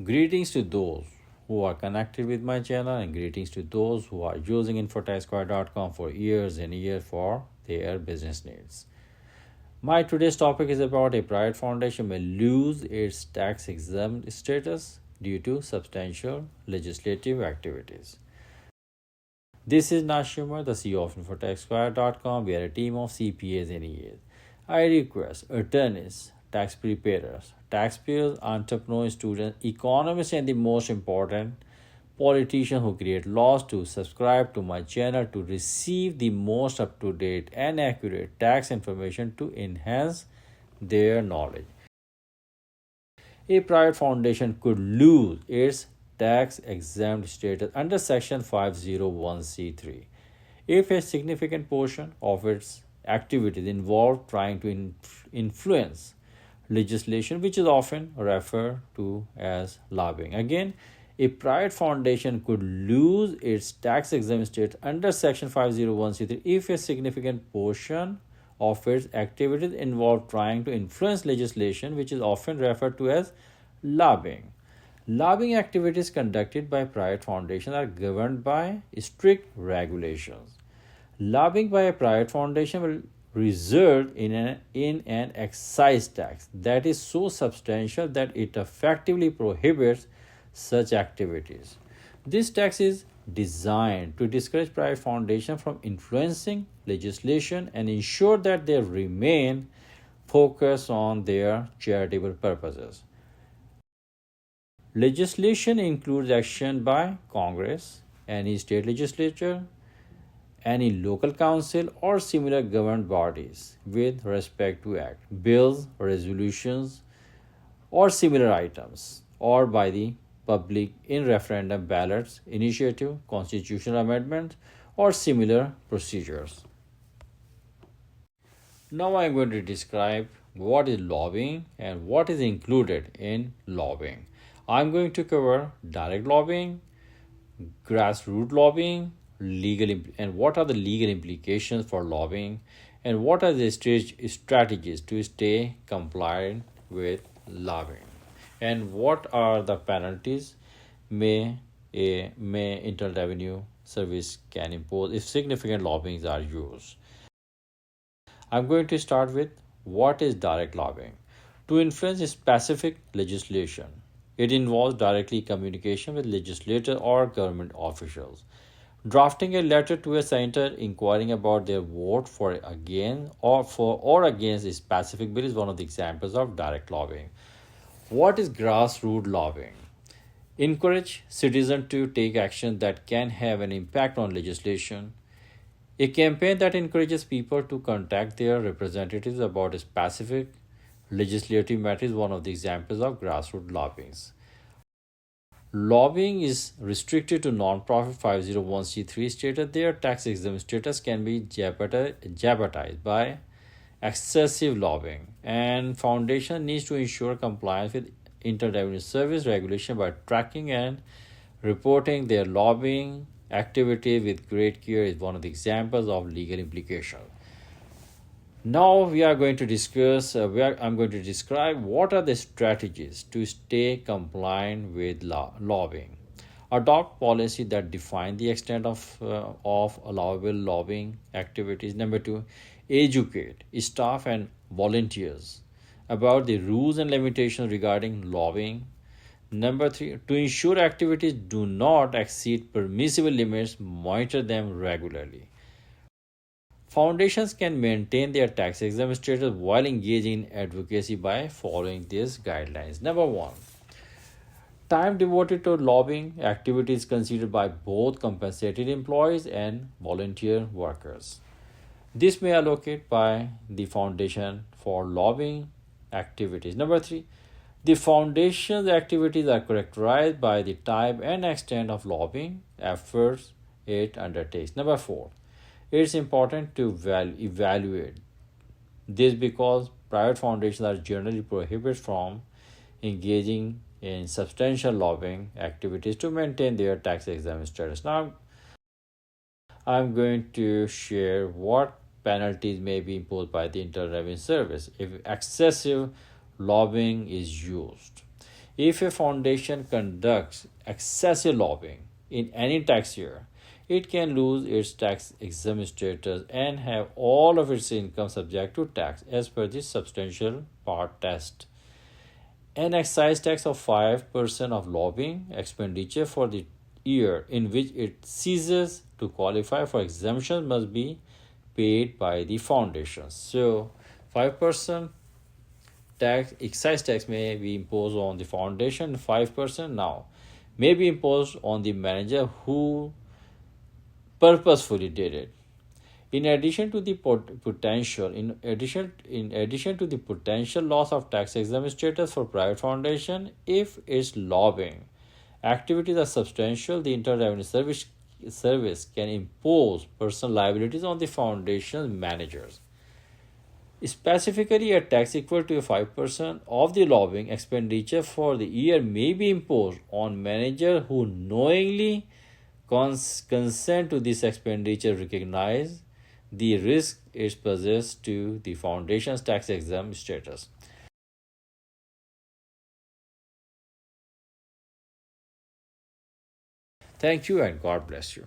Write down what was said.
Greetings to those who are connected with my channel and greetings to those who are using infotaxquire.com for years and years for their business needs. My today's topic is about a private foundation may lose its tax exempt status due to substantial legislative activities. This is Nashimar, the CEO of infotaxquire.com. We are a team of CPAs and EAs. I request attorneys, tax preparers, taxpayers, entrepreneurs, students, economists, and the most important, politicians who create laws to subscribe to my channel to receive the most up-to-date and accurate tax information to enhance their knowledge. A private foundation could lose its tax exempt status under Section 501c3 if a significant portion of its activities involve trying to influence legislation, which is often referred to as lobbying. Again, a private foundation could lose its tax exempt status under Section 501c3 if a significant portion of its activities involve trying to influence legislation, which is often referred to as lobbying. Lobbying activities conducted by private foundations are governed by strict regulations. Lobbying by a private foundation will result in an excise tax that is so substantial that it effectively prohibits such activities. This tax is designed to discourage private foundations from influencing legislation and ensure that they remain focused on their charitable purposes. Legislation includes action by Congress, any state legislature, any local council, or similar government bodies with respect to act, bills, resolutions, or similar items, or by the public in referendum, ballots, initiative, constitutional amendments, or similar procedures. Now I am going to describe what is lobbying and what is included in lobbying. I am going to cover direct lobbying, grassroots lobbying, and what are the legal implications for lobbying, and what are the strategies to stay compliant with lobbying, and what are the penalties may Internal Revenue Service can impose if significant lobbyings are used. I'm going to start with what is direct lobbying. To influence a specific legislation, it involves directly communication with legislators or government officials. Drafting a letter to a senator inquiring about their vote for against a specific bill is one of the examples of direct lobbying. What is grassroots lobbying? Encourage citizens to take action that can have an impact on legislation. A campaign that encourages people to contact their representatives about a specific legislative matter is one of the examples of grassroots lobbying. Lobbying is restricted to non-profit 501c3 status. Their tax exempt status can be jeopardized by excessive lobbying, and foundation needs to ensure compliance with Internal Revenue Service regulation by tracking and reporting their lobbying activity with great care is one of the examples of legal implications. Now we are going to discuss, I'm going to describe what are the strategies to stay compliant with lobbying. Adopt policy that define the extent of allowable lobbying activities. Number 2, educate staff and volunteers about the rules and limitations regarding lobbying. Number 3, to ensure activities do not exceed permissible limits, monitor them regularly. Foundations can maintain their tax exempt status while engaging in advocacy by following these guidelines. Number 1, time devoted to lobbying activities considered by both compensated employees and volunteer workers. This may allocate by the foundation for lobbying activities. Number 3, the foundation's activities are characterized by the type and extent of lobbying efforts it undertakes. Number 4, it's important to evaluate this because private foundations are generally prohibited from engaging in substantial lobbying activities to maintain their tax exempt status. Now, I'm going to share what penalties may be imposed by the Internal Revenue Service if excessive lobbying is used. If a foundation conducts excessive lobbying in any tax year, it can lose its tax exempt status and have all of its income subject to tax as per the substantial part test. An excise tax of 5% of lobbying expenditure for the year in which it ceases to qualify for exemption must be paid by the foundation. So, 5% tax excise tax may be imposed on the foundation, 5% now may be imposed on the manager who purposefully did it. In addition to the potential to the potential loss of tax exempt status for private foundation, if its lobbying activities are substantial, the Internal Revenue Service can impose personal liabilities on the foundation's managers. Specifically, a tax equal to 5% of the lobbying expenditure for the year may be imposed on managers who knowingly consent to this expenditure, recognize the risk it poses to the foundation's tax exempt status. Thank you and God bless you.